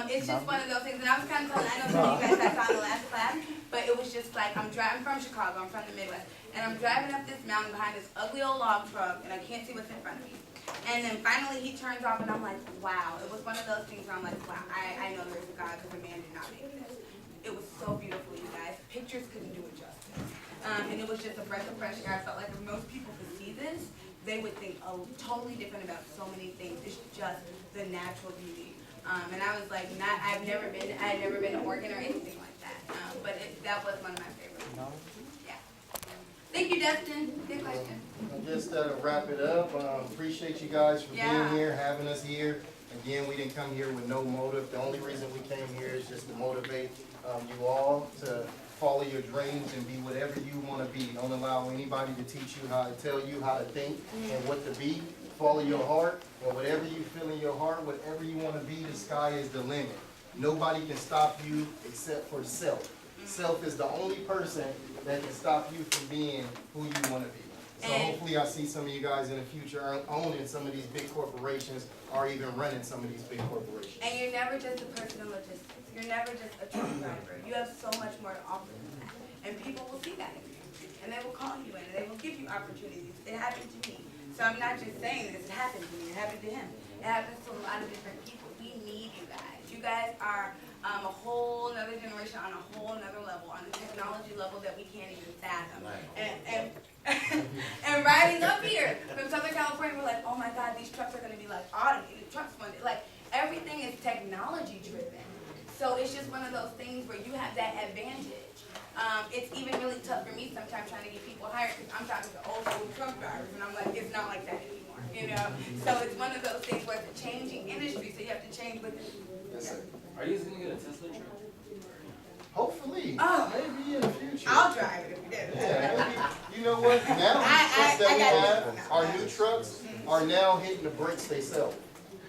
It's just one of those things, and I was kind of telling, I know some of you guys I saw in the last class, but it was just like, I'm from Chicago, I'm from the Midwest, and I'm driving up this mountain behind this ugly old log truck, and I can't see what's in front of me. And then finally he turns off, and I'm like, wow. It was one of those things where I'm like, wow, I know there's a God, because a man did not make this. It was so beautiful, you guys. Pictures couldn't do it justice. And it was just a breath of fresh air. I felt like if most people could see this, they would think totally different about so many things. It's just the natural beauty. And I was like, I had never been to Oregon or anything like that. But that was one of my favorites. Yeah. Thank you, Dustin. Good question. Just to wrap it up, appreciate you guys for Yeah. being here, having us here. Again, we didn't come here with no motive. The only reason we came here is just to motivate you all to follow your dreams and be whatever you want to be. Don't allow anybody to teach you how to tell you how to think and what to be. Follow your heart, or whatever you feel in your heart, whatever you want to be, the sky is the limit. Nobody can stop you except for self. Self is the only person that can stop you from being who you want to be. So hopefully I see some of you guys in the future owning some of these big corporations or even running some of these big corporations. And you're never just a person in logistics. You're never just a truck driver. You have so much more to offer than that. And people will see that in you. And they will call you in and they will give you opportunities. It happened to me. So I'm not just saying this. It happened to me. It happened to him. It happens to a lot of different people. We need you guys. You guys are a whole nother generation on a whole nother level, on a technology level that we can't even fathom. And riding up here from Southern California, we're like, oh my God, these trucks are going to be like automated trucks one day. Like everything is technology driven. So it's just one of those things where you have that advantage. It's even really tough for me sometimes trying to get people hired because I'm talking to old school truck drivers and I'm like, it's not like that anymore, you know? So it's one of those things where it's a changing industry, so you have to change with it. Yes, sir. Are you gonna get a Tesla truck? Hopefully, Oh. maybe in the future. I'll drive it if you do. Yeah, maybe. You know what? Now these trucks that we have, our new trucks, are now hitting the brakes themselves.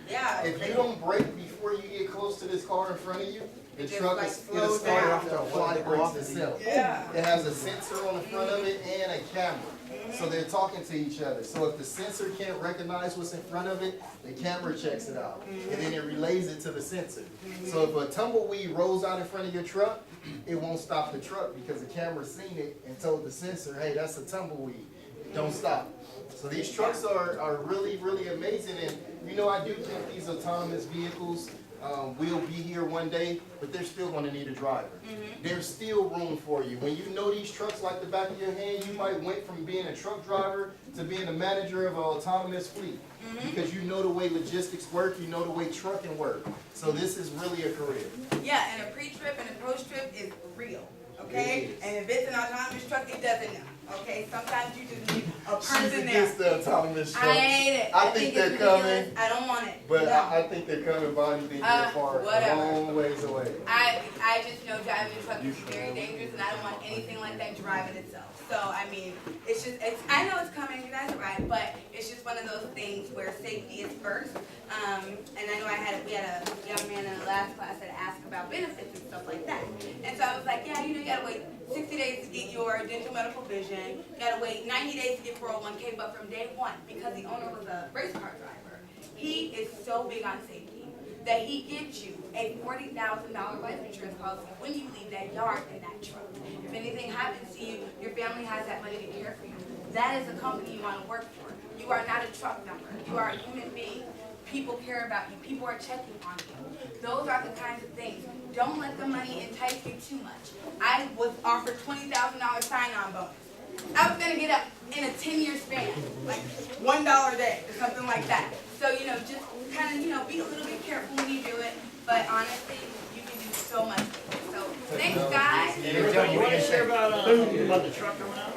Yeah. If you don't brake before you get close to this car in front of you, the just, truck like, is, it'll slows start down. off to apply brakes itself. Yeah. It has a sensor on the front of it and a camera. So they're talking to each other. So if the sensor can't recognize what's in front of it, the camera checks it out. And then it relays it to the sensor. So if a tumbleweed rolls out in front of your truck, it won't stop the truck because the camera seen it and told the sensor, hey, that's a tumbleweed. Don't stop. So these trucks are really, really amazing. And you know, I do think these autonomous vehicles will be here one day, but they're still gonna need a driver. There's still room for you. When you know these trucks like the back of your hand, you might went from being a truck driver to being a manager of an autonomous fleet. Because you know the way logistics work, you know the way trucking work. So this is really a career. Yeah, and a pre-trip and a post-trip is real, okay? It is. And if it's an autonomous truck, it doesn't know, okay? Sometimes you just need a She's person there. against the autonomous trucks. I hate it. I think they're it's coming, ridiculous. I don't want it. but No. I think they're coming, but I think they're far, a whatever. long ways away. I just know driving a truck is very dangerous, and I don't want anything like that driving itself. So, I mean, I know it's coming, you guys are right, but it's just one of those things where safety is first. And I know we had a young man in the last class that asked about benefits and stuff like that. And so I was like, yeah, you gotta wait 60 days to get your dental medical vision, you gotta wait 90 days to get 401k, but from day one, because the owner was a race car driver, he is so big on safety that he gives you a $40,000 life insurance policy when you leave that yard in that truck. If anything happens to you, your family has that money to care for you. That is the company you want to work for. You are not a truck number. You are a human being. People care about you. People are checking on you. Those are the kinds of things. Don't let the money entice you too much. I was offered $20,000 sign-on bonus. I was gonna get up in a 10-year span, like $1 a day or something like that. So, you know, just kind of, be a little bit careful when you do it, but honestly, you can do so much with it. So, thanks, guys. You wanna share about the truck coming out?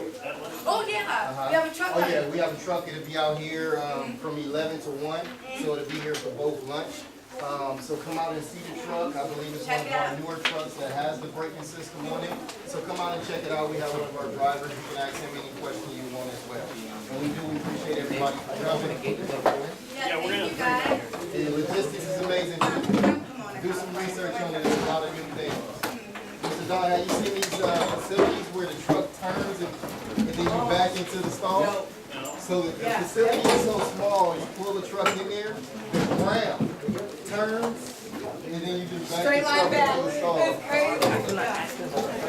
Oh, yeah, we have a truck Oh coming. yeah, we have a truck, it'll be out here from 11 to 1, so it'll be here for both lunch. So come out and see the truck. I believe it's one Check of it our out. newer trucks that has the braking system on it. So come out and check it out. We have one of our drivers. You can ask him any question you want as well. And we do appreciate everybody for coming. Yeah, thank you, guys. The logistics is amazing too. Come on, Do some research on it. There's a lot of new things. Mr. Don, have you seen these facilities where the truck turns and then you back into the stall? So the facility is so small, you pull the truck in there, the ground turns, and then you just back Straight the line truck back. into the stall. It's crazy.